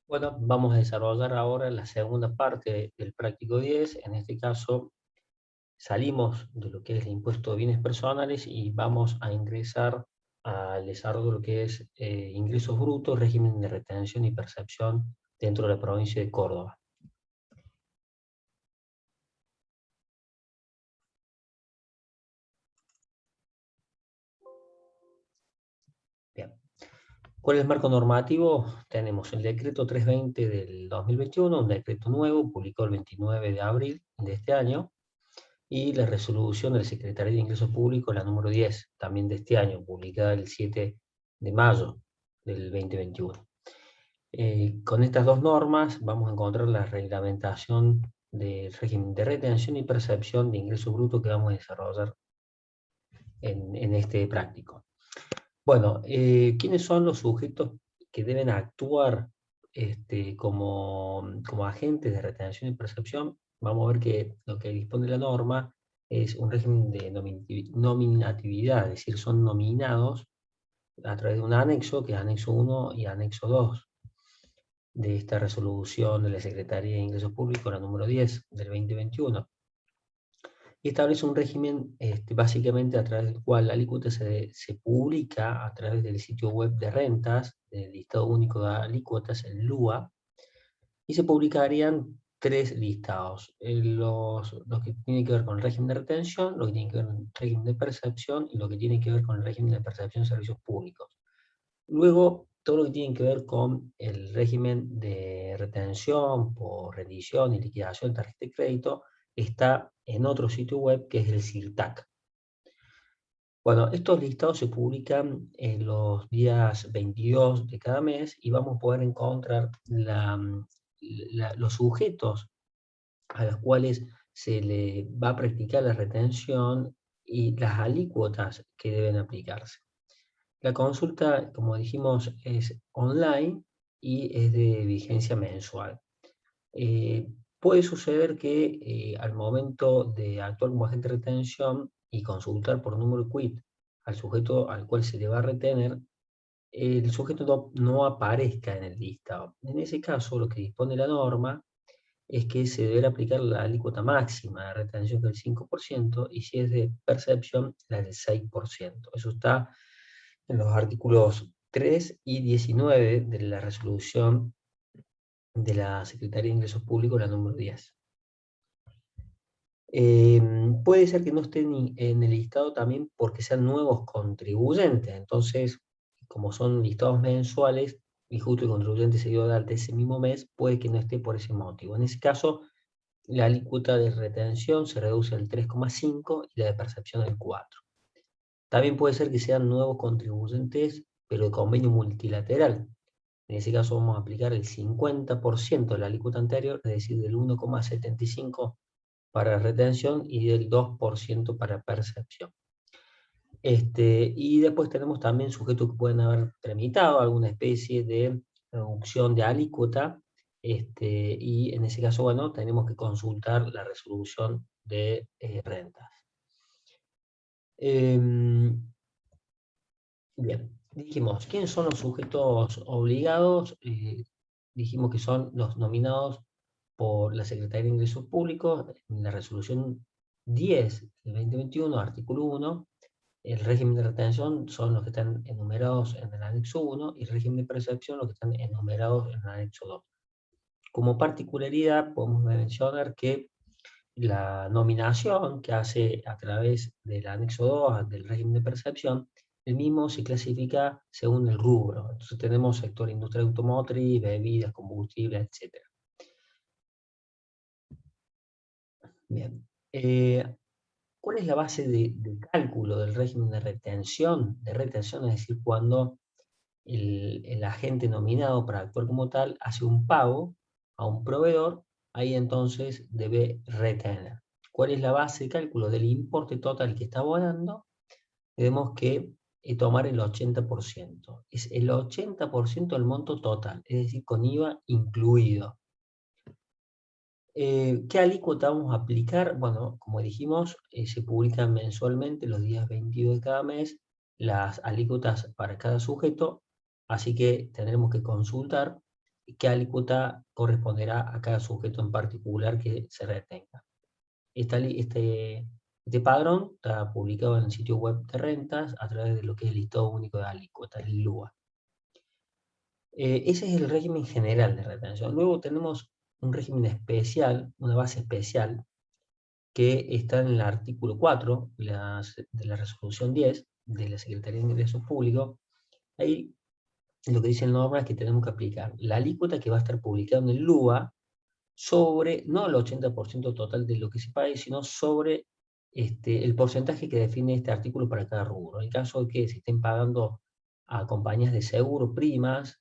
Bueno, vamos a desarrollar ahora la segunda parte del práctico 10. En este caso, salimos de lo que es el impuesto de bienes personales y vamos a ingresar al desarrollo de lo que es ingresos brutos, régimen de retención y percepción dentro de la provincia de Córdoba. Bien. ¿Cuál es el marco normativo? Tenemos el decreto 320 del 2021, un decreto nuevo, publicado el 29 de abril de este año, y la resolución del Secretaría de Ingresos Públicos, la número 10, también de este año, publicada el 7 de mayo del 2021. Con estas dos normas vamos a encontrar la reglamentación del régimen de retención y percepción de ingreso bruto que vamos a desarrollar en este práctico. Bueno, ¿quiénes son los sujetos que deben actuar como agentes de retención y percepción? Vamos a ver que lo que dispone la norma es un régimen de nominatividad, es decir, son nominados a través de un anexo, que es anexo 1 y anexo 2 de esta resolución de la Secretaría de Ingresos Públicos, la número 10 del 2021. Y establece un régimen básicamente a través del cual la alícuota se publica a través del sitio web de rentas, del listado único de alícuotas, el LUA, y se publicarían tres listados: los que tienen que ver con el régimen de retención, lo que tiene que ver con el régimen de percepción y lo que tiene que ver con el régimen de percepción de servicios públicos. Luego, todo lo que tiene que ver con el régimen de retención por rendición y liquidación de tarjeta de crédito está en otro sitio web que es el CIRTAC. Bueno, estos listados se publican en los días 22 de cada mes y vamos a poder encontrar los sujetos a los cuales se le va a practicar la retención y las alícuotas que deben aplicarse. La consulta, como dijimos, es online y es de vigencia mensual. Puede suceder que al momento de actuar como agente de retención y consultar por número quit al sujeto al cual se le va a retener, el sujeto no aparezca en el listado. En ese caso, lo que dispone la norma es que se deberá aplicar la alícuota máxima de retención del 5% y si es de percepción, la del 6%. Eso está en los artículos 3 y 19 de la resolución de la Secretaría de Ingresos Públicos, la número 10. Puede ser que no estén en el listado también porque sean nuevos contribuyentes. Entonces, como son listados mensuales y justo el contribuyente se dio de alta ese mismo mes, puede que no esté por ese motivo. En ese caso, la alícuota de retención se reduce al 3,5 y la de percepción al 4. También puede ser que sean nuevos contribuyentes, pero de convenio multilateral. En ese caso vamos a aplicar el 50% de la alícuota anterior, es decir, del 1,75 para retención y del 2% para percepción. Y después tenemos también sujetos que pueden haber tramitado alguna especie de reducción de alícuota, y en ese caso, bueno, tenemos que consultar la resolución de rentas. Bien, dijimos, ¿quiénes son los sujetos obligados? Dijimos que son los nominados por la Secretaría de Ingresos Públicos en la resolución 10 del 2021, artículo 1. El régimen de retención son los que están enumerados en el anexo 1 y el régimen de percepción los que están enumerados en el anexo 2. Como particularidad, podemos mencionar que la nominación que hace a través del anexo 2 del régimen de percepción, el mismo se clasifica según el rubro. Entonces tenemos sector industria automotriz, bebidas, combustibles, etc. Bien. ¿Cuál es la base de cálculo del régimen de retención? De retención, es decir, cuando el agente nominado para actuar como tal hace un pago a un proveedor, ahí entonces debe retener. ¿Cuál es la base de cálculo del importe total que está abonando? Tenemos que tomar el 80%. Es el 80% del monto total, es decir, con IVA incluido. ¿Qué alícuota vamos a aplicar? Bueno, como dijimos, se publican mensualmente los días 22 de cada mes las alícuotas para cada sujeto, así que tendremos que consultar qué alícuota corresponderá a cada sujeto en particular que se retenga. Este padrón está publicado en el sitio web de rentas a través de lo que es el listado único de alícuotas, el LUA. Ese es el régimen general de retención. Luego tenemos un régimen especial, una base especial, que está en el artículo 4 de la resolución 10 de la Secretaría de Ingresos Públicos. Ahí lo que dice el norma es que tenemos que aplicar la alícuota que va a estar publicada en el LUA sobre, no el 80% total de lo que se pague, sino sobre el porcentaje que define este artículo para cada rubro. En caso de que se estén pagando a compañías de seguro primas,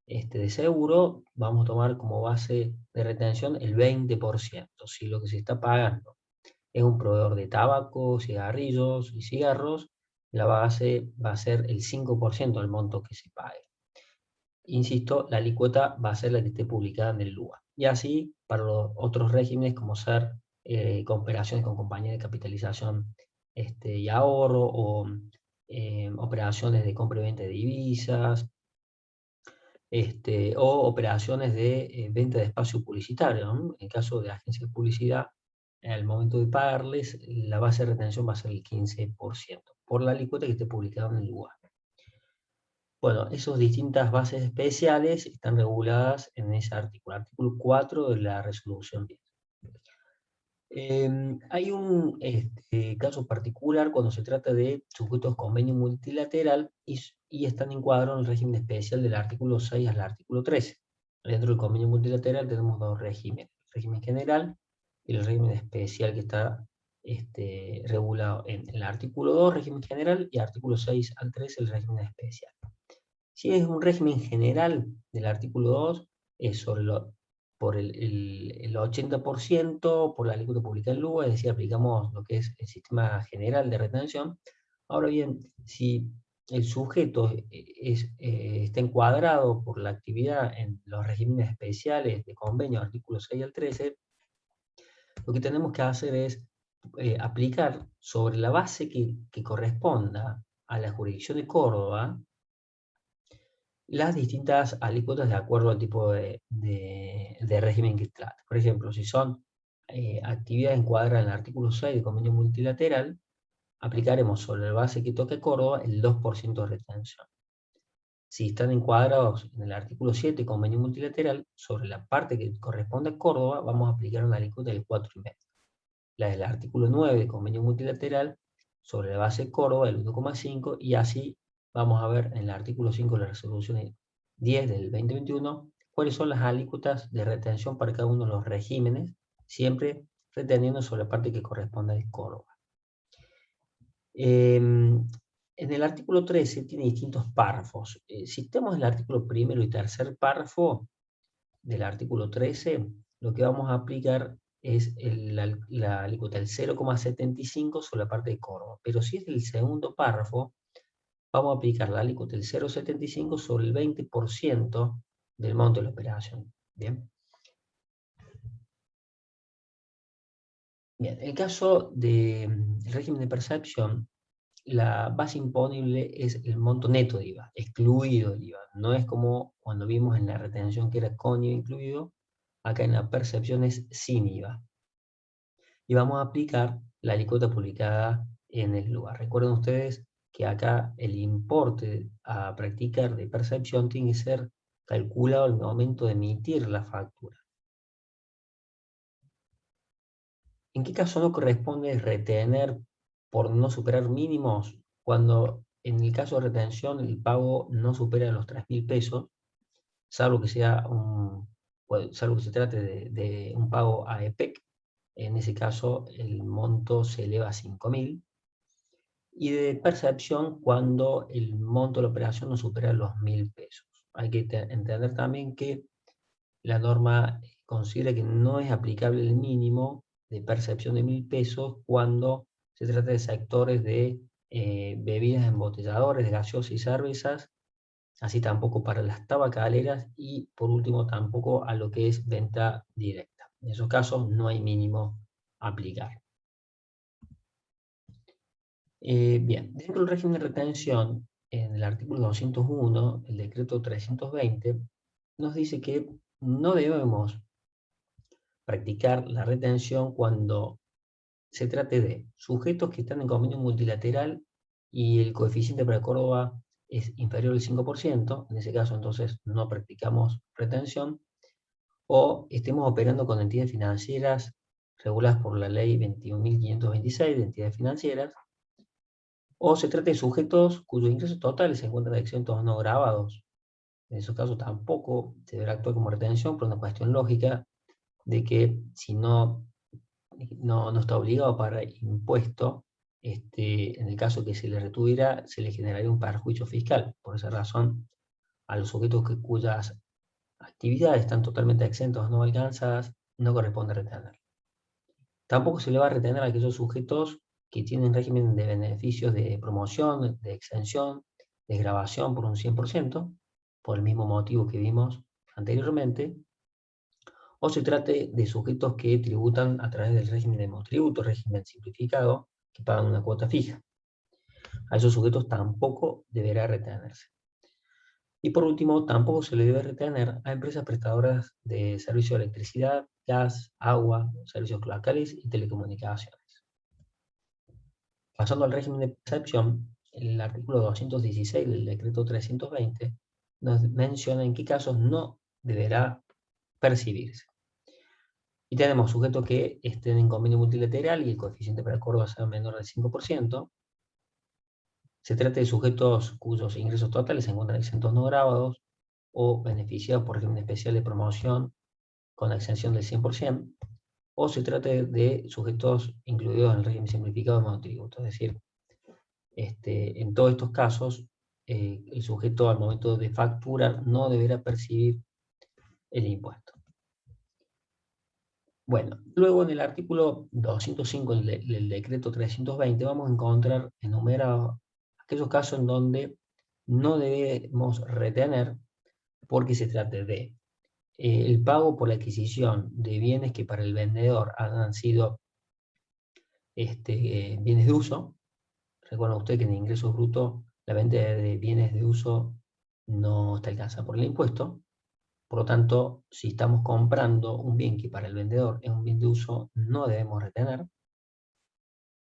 de seguro, vamos a tomar como base de retención el 20%. Si lo que se está pagando es un proveedor de tabaco, cigarrillos y cigarros, la base va a ser el 5% del monto que se pague. Insisto, la alícuota va a ser la que esté publicada en el LUA. Y así para los otros regímenes, como ser operaciones con compañías de capitalización y ahorro, o operaciones de compra y venta de divisas, o operaciones de venta de espacio publicitario, ¿no? En el caso de agencias de publicidad, al momento de pagarles, la base de retención va a ser el 15%, por la alícuota que esté publicada en el lugar. Bueno, esas distintas bases especiales están reguladas en ese artículo 4 de la resolución 10. Hay un caso particular cuando se trata de sujetos convenio multilateral y están encuadrados en el régimen especial del artículo 6 al artículo 13. Dentro del convenio multilateral tenemos dos regímenes, el régimen general y el régimen especial que está regulado en el artículo 2, régimen general, y artículo 6 al 13, el régimen especial. Si es un régimen general del artículo 2, es por el 80% por la alícuota publicada en LUA, es decir, aplicamos lo que es el sistema general de retención. Ahora bien, si el sujeto está encuadrado por la actividad en los regímenes especiales de convenio, artículos 6 al 13, lo que tenemos que hacer es aplicar sobre la base que corresponda a la jurisdicción de Córdoba las distintas alícuotas de acuerdo al tipo de régimen que trata. Por ejemplo, si son actividades encuadradas en el artículo 6 del convenio multilateral, aplicaremos sobre la base que toque Córdoba el 2% de retención. Si están encuadrados en el artículo 7 del convenio multilateral, sobre la parte que corresponde a Córdoba, vamos a aplicar una alícuota del 4,5. La del artículo 9 del convenio multilateral, sobre la base de Córdoba, el 1,5, y así vamos a ver en el artículo 5 de la resolución 10 del 2021 cuáles son las alícuotas de retención para cada uno de los regímenes, siempre reteniendo sobre la parte que corresponde a Córdoba. En el artículo 13 tiene distintos párrafos. Si estamos en el artículo primero y tercer párrafo del artículo 13, lo que vamos a aplicar es la alícuota del 0,75 sobre la parte de Córdoba. Pero si es del segundo párrafo, vamos a aplicar la alícuota del 0,75 sobre el 20% del monto de la operación. Bien. Bien, en el caso del régimen de percepción, la base imponible es el monto neto de IVA, excluido el IVA. No es como cuando vimos en la retención que era con IVA incluido, acá en la percepción es sin IVA. Y vamos a aplicar la alícuota publicada en el lugar. Recuerden ustedes que acá el importe a practicar de percepción tiene que ser calculado al momento de emitir la factura. ¿En qué caso no corresponde retener por no superar mínimos? Cuando en el caso de retención el pago no supera los 3.000 pesos, salvo que salvo que se trate de un pago a EPEC, en ese caso el monto se eleva a 5.000, y de percepción cuando el monto de la operación no supera los 1.000 pesos. Hay que entender también que la norma considera que no es aplicable el mínimo de percepción de 1.000 pesos cuando se trata de sectores de bebidas embotelladoras, de gaseosas y cervezas, así tampoco para las tabacaleras y por último tampoco a lo que es venta directa. En esos casos no hay mínimo a aplicar. Bien, dentro del régimen de retención, en el artículo 201, el decreto 320, nos dice que no debemos practicar la retención cuando se trate de sujetos que están en convenio multilateral y el coeficiente para Córdoba es inferior al 5%, en ese caso entonces no practicamos retención, o estemos operando con entidades financieras reguladas por la ley 21.526 de entidades financieras, o se trata de sujetos cuyos ingresos totales se encuentran exentos o no gravados. En esos casos tampoco se deberá actuar como retención por una cuestión lógica de que si no está obligado a pagar impuesto, en el caso que se le retuviera, se le generaría un perjuicio fiscal. Por esa razón, a los sujetos cuyas actividades están totalmente exentos o no alcanzadas, no corresponde retener. Tampoco se le va a retener a aquellos sujetos que tienen régimen de beneficios de promoción, de exención, de desgravación por un 100%, por el mismo motivo que vimos anteriormente, o se trate de sujetos que tributan a través del régimen de monotributo, régimen simplificado, que pagan una cuota fija. A esos sujetos tampoco deberá retenerse. Y por último, tampoco se le debe retener a empresas prestadoras de servicio de electricidad, gas, agua, servicios cloacales y telecomunicaciones. Pasando al régimen de percepción, el artículo 216 del decreto 320 nos menciona en qué casos no deberá percibirse. Y tenemos sujetos que estén en convenio multilateral y el coeficiente para Córdoba sea menor al 5%. Se trata de sujetos cuyos ingresos totales se encuentran exentos no gravados o beneficiados por régimen especial de promoción con exención del 100%, o se trata de sujetos incluidos en el régimen simplificado de monotributo. Es decir, en todos estos casos, el sujeto al momento de facturar no deberá percibir el impuesto. Bueno, luego en el artículo 205 del decreto 320 vamos a encontrar enumerados aquellos casos en donde no debemos retener porque se trate de el pago por la adquisición de bienes que para el vendedor han sido bienes de uso. Recuerda usted que en el ingreso bruto la venta de bienes de uso no está alcanzada por el impuesto. Por lo tanto, si estamos comprando un bien que para el vendedor es un bien de uso, no debemos retener.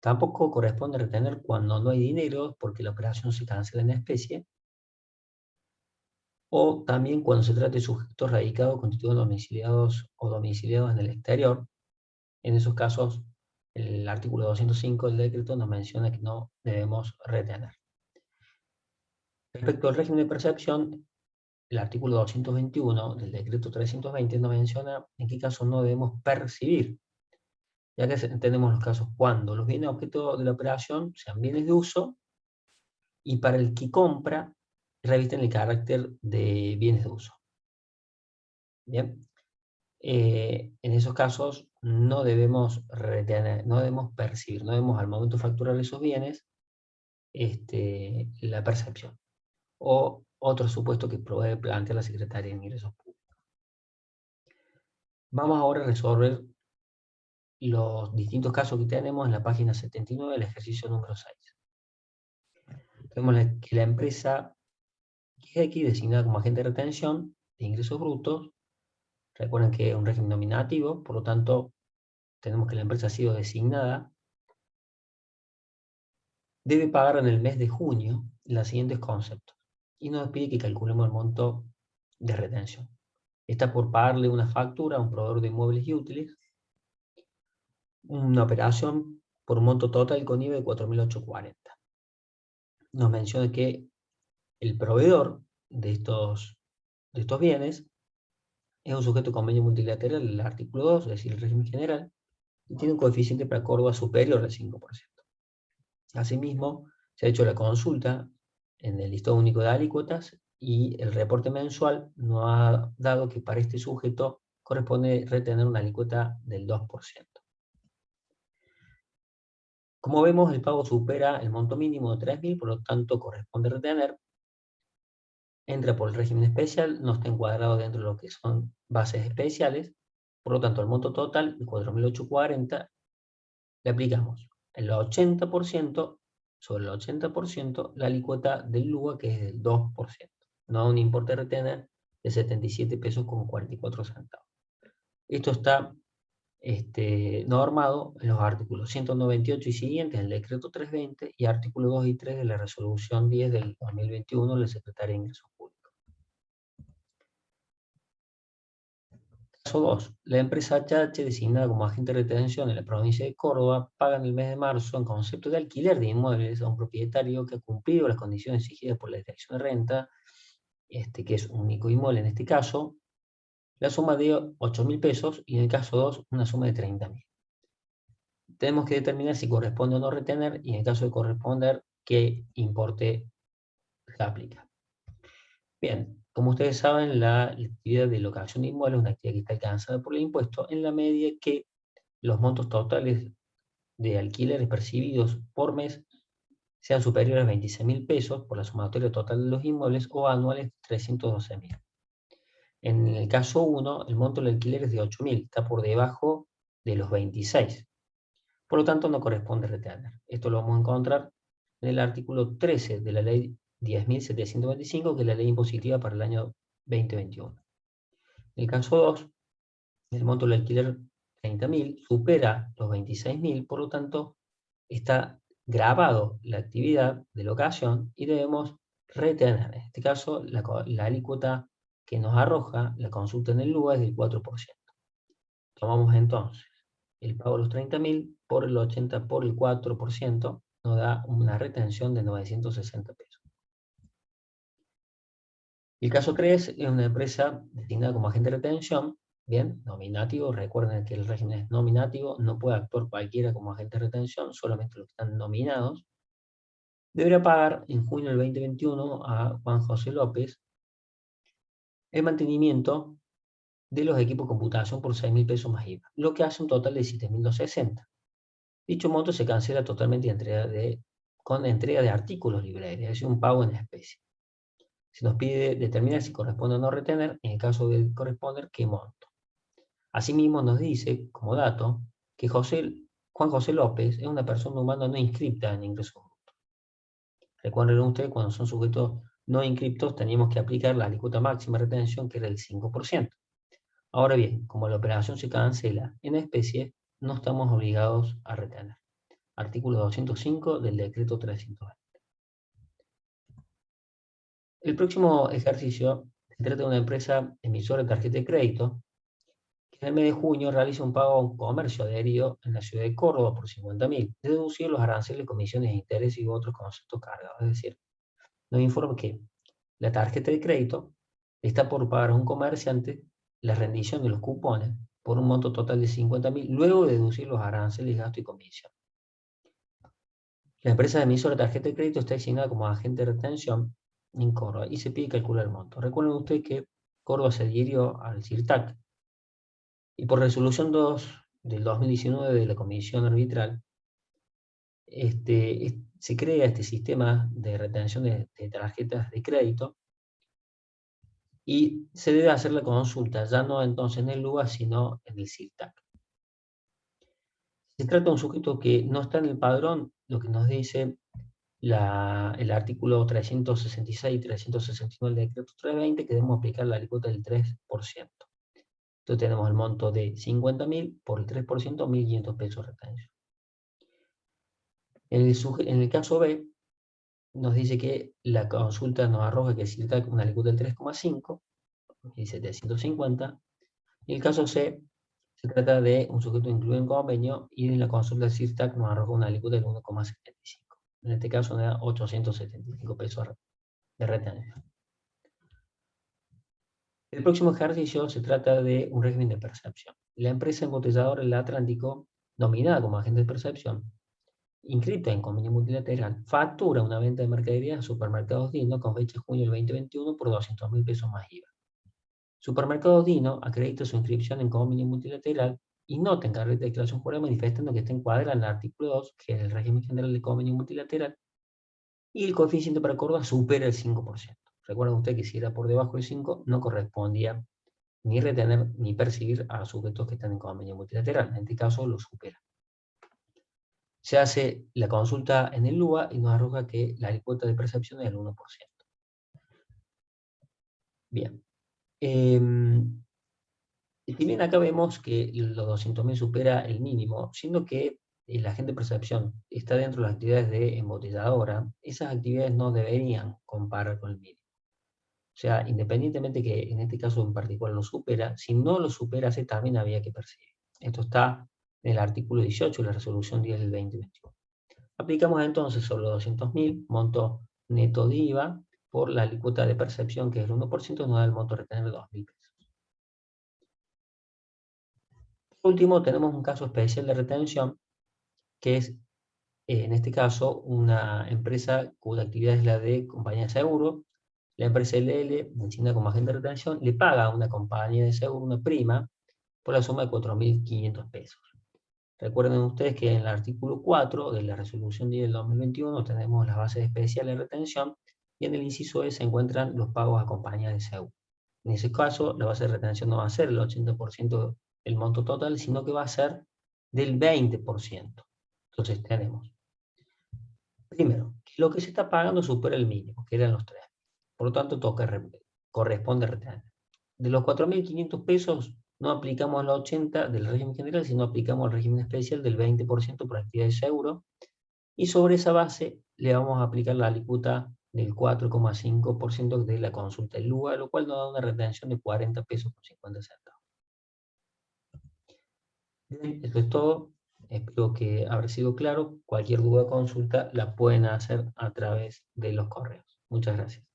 Tampoco corresponde retener cuando no hay dinero porque la operación se cancela en especie. O también cuando se trate de sujetos radicados constituidos domiciliados o domiciliados en el exterior. En esos casos, el artículo 205 del decreto nos menciona que no debemos retener. Respecto al régimen de percepción, el artículo 221 del decreto 320 nos menciona en qué casos no debemos percibir, ya que tenemos los casos cuando los bienes objeto de la operación sean bienes de uso y para el que compra revisten el carácter de bienes de uso. Bien, en esos casos no debemos retener, no debemos percibir, no debemos al momento de facturar esos bienes la percepción. O otro supuesto que puede plantear la Secretaría de Ingresos Públicos. Vamos ahora a resolver los distintos casos que tenemos en la página 79 del ejercicio número 6. Tenemos que la empresa que es aquí designada como agente de retención de ingresos brutos. Recuerden que es un régimen nominativo, por lo tanto, tenemos que la empresa ha sido designada. Debe pagar en el mes de junio los siguientes conceptos. Y nos pide que calculemos el monto de retención. Está por pagarle una factura a un proveedor de inmuebles y útiles, una operación por un monto total con IVA de 4.840. Nos menciona que el proveedor de estos bienes es un sujeto de convenio multilateral, el artículo 2, es decir, el régimen general, y tiene un coeficiente para Córdoba superior al 5%. Asimismo, se ha hecho la consulta en el listado único de alícuotas y el reporte mensual nos ha dado que para este sujeto corresponde retener una alícuota del 2%. Como vemos, el pago supera el monto mínimo de 3.000, por lo tanto corresponde retener. Entra por el régimen especial, no está encuadrado dentro de lo que son bases especiales, por lo tanto el monto total de 4.840 le aplicamos el 80% sobre el 80% la alícuota del LUA, que es del 2%. No un importe retener de 77 pesos con 44 centavos. Esto está normado en los artículos 198 y siguientes del decreto 320 y artículos 2 y 3 de la resolución 10 del 2021 del secretario de Ingresos Públicos. Caso 2. La empresa HH, designada como agente de retención en la provincia de Córdoba, paga en el mes de marzo en concepto de alquiler de inmuebles a un propietario que ha cumplido las condiciones exigidas por la Dirección de Renta, que es un único inmueble en este caso, la suma de 8.000 pesos y en el caso 2 una suma de 30.000. Tenemos que determinar si corresponde o no retener y en el caso de corresponder, qué importe se aplica. Bien, como ustedes saben, la actividad de locación de inmuebles es una actividad que está alcanzada por el impuesto en la medida que los montos totales de alquileres percibidos por mes sean superiores a 26.000 pesos por la sumatoria total de los inmuebles o anuales 312.000. En el caso 1, el monto del alquiler es de 8.000, está por debajo de los 26. Por lo tanto, no corresponde retener. Esto lo vamos a encontrar en el artículo 13 de la ley 10.725, que es la ley impositiva para el año 2021. En el caso 2, el monto del alquiler 30.000 supera los 26.000, por lo tanto, está grabado la actividad de locación y debemos retener. En este caso, la alícuota que nos arroja la consulta en el LUA es del 4%. Tomamos entonces el pago de los 30.000 por el 80 por el 4%, nos da una retención de 960 pesos. El caso 3 es una empresa destinada como agente de retención, bien, nominativo, recuerden que el régimen es nominativo, no puede actuar cualquiera como agente de retención, solamente los que están nominados. Deberá pagar en junio del 2021 a Juan José López el mantenimiento de los equipos de computación por 6.000 pesos más IVA, lo que hace un total de 7.260. Dicho monto se cancela totalmente con entrega de artículos libreros, es decir, un pago en especie. Se nos pide determinar si corresponde o no retener, en el caso de corresponder, qué monto. Asimismo nos dice, como dato, que Juan José López es una persona humana no inscripta en ingresos brutos. Recuerden ustedes, cuando son sujetos no inscriptos, teníamos que aplicar la alícuota máxima de retención, que era el 5%. Ahora bien, como la operación se cancela en especie, no estamos obligados a retener. Artículo 205 del decreto 320. El próximo ejercicio se trata de una empresa emisora de tarjeta de crédito que en el mes de junio realiza un pago a un comercio adherido en la ciudad de Córdoba por 50.000, deducidos los aranceles, comisiones de interés y otros conceptos cargados. Es decir, nos informa que la tarjeta de crédito está por pagar a un comerciante la rendición de los cupones por un monto total de 50.000, luego de deducir los aranceles, gastos y comisiones. La empresa emisora de tarjeta de crédito está designada como agente de retención en Córdoba y se pide calcular el monto. Recuerden ustedes que Córdoba se adhirió al CIRTAC y por resolución 2 del 2019 de la Comisión Arbitral se crea este sistema de retención de tarjetas de crédito y se debe hacer la consulta, ya no entonces en el LUA, sino en el CIRTAC. Se trata de un sujeto que no está en el padrón, lo que nos dice el artículo 366 y 369 del decreto 320, que debemos aplicar la alícuota del 3%. Entonces tenemos el monto de 50.000 por el 3%, 1.500 pesos retención. En el caso B, nos dice que la consulta nos arroja que existe una alícuota del 3,5, y 750. Y el caso C, se trata de un sujeto incluido en convenio y en la consulta del CIRTAC nos arroja una alícuota del 1,75. En este caso nos da 875 pesos de retención. El próximo ejercicio se trata de un régimen de percepción. La empresa embotelladora El Atlántico, nominada como agente de percepción, inscrita en convenio multilateral, factura una venta de mercaderías a Supermercados Dino con fecha de junio del 2021 por 200.000 pesos más IVA. Supermercados Dino acredita su inscripción en convenio multilateral y nota en carreta de declaración jurada manifestando que está encuadrada en el artículo 2, que es el régimen general del convenio multilateral, y el coeficiente para Córdoba supera el 5%. Recuerden ustedes que si era por debajo del 5, no correspondía ni retener ni percibir a sujetos que están en convenio multilateral. En este caso lo supera. Se hace la consulta en el LUA y nos arroja que la alícuota de percepción es del 1%. Bien. Y si bien acá vemos que los 200.000 supera el mínimo, siendo que el agente de percepción está dentro de las actividades de embotelladora, esas actividades no deberían comparar con el mínimo. O sea, independientemente que en este caso en particular lo supera, si no lo superase también había que perseguir. Esto está en el artículo 18 de la resolución 10 del 2021. Aplicamos entonces sobre los 200.000, monto neto de IVA, por la alícuota de percepción que es el 1%, nos da el monto a retener de 2.000 pesos. Por último, tenemos un caso especial de retención, que es, en este caso, una empresa cuya actividad es la de compañía de seguro. La empresa LL, designa como agente de retención, le paga a una compañía de seguro una prima por la suma de 4.500 pesos. Recuerden ustedes que en el artículo 4 de la resolución 10 del 2021 tenemos las bases especiales de retención y en el inciso E se encuentran los pagos a compañías de seguro. En ese caso, la base de retención no va a ser el 80% del monto total, sino que va a ser del 20%. Entonces tenemos, primero, que lo que se está pagando supera el mínimo, que eran los 3. Por lo tanto, corresponde retener. De los 4.500 pesos, no aplicamos el 80 del régimen general, sino aplicamos el régimen especial del 20% por actividad de seguro. Y sobre esa base le vamos a aplicar la alícuota del 4,5% de la consulta del LUA, lo cual nos da una retención de 40 pesos con 50 centavos. Bien, esto es todo. Espero que habrá sido claro. Cualquier duda o consulta la pueden hacer a través de los correos. Muchas gracias.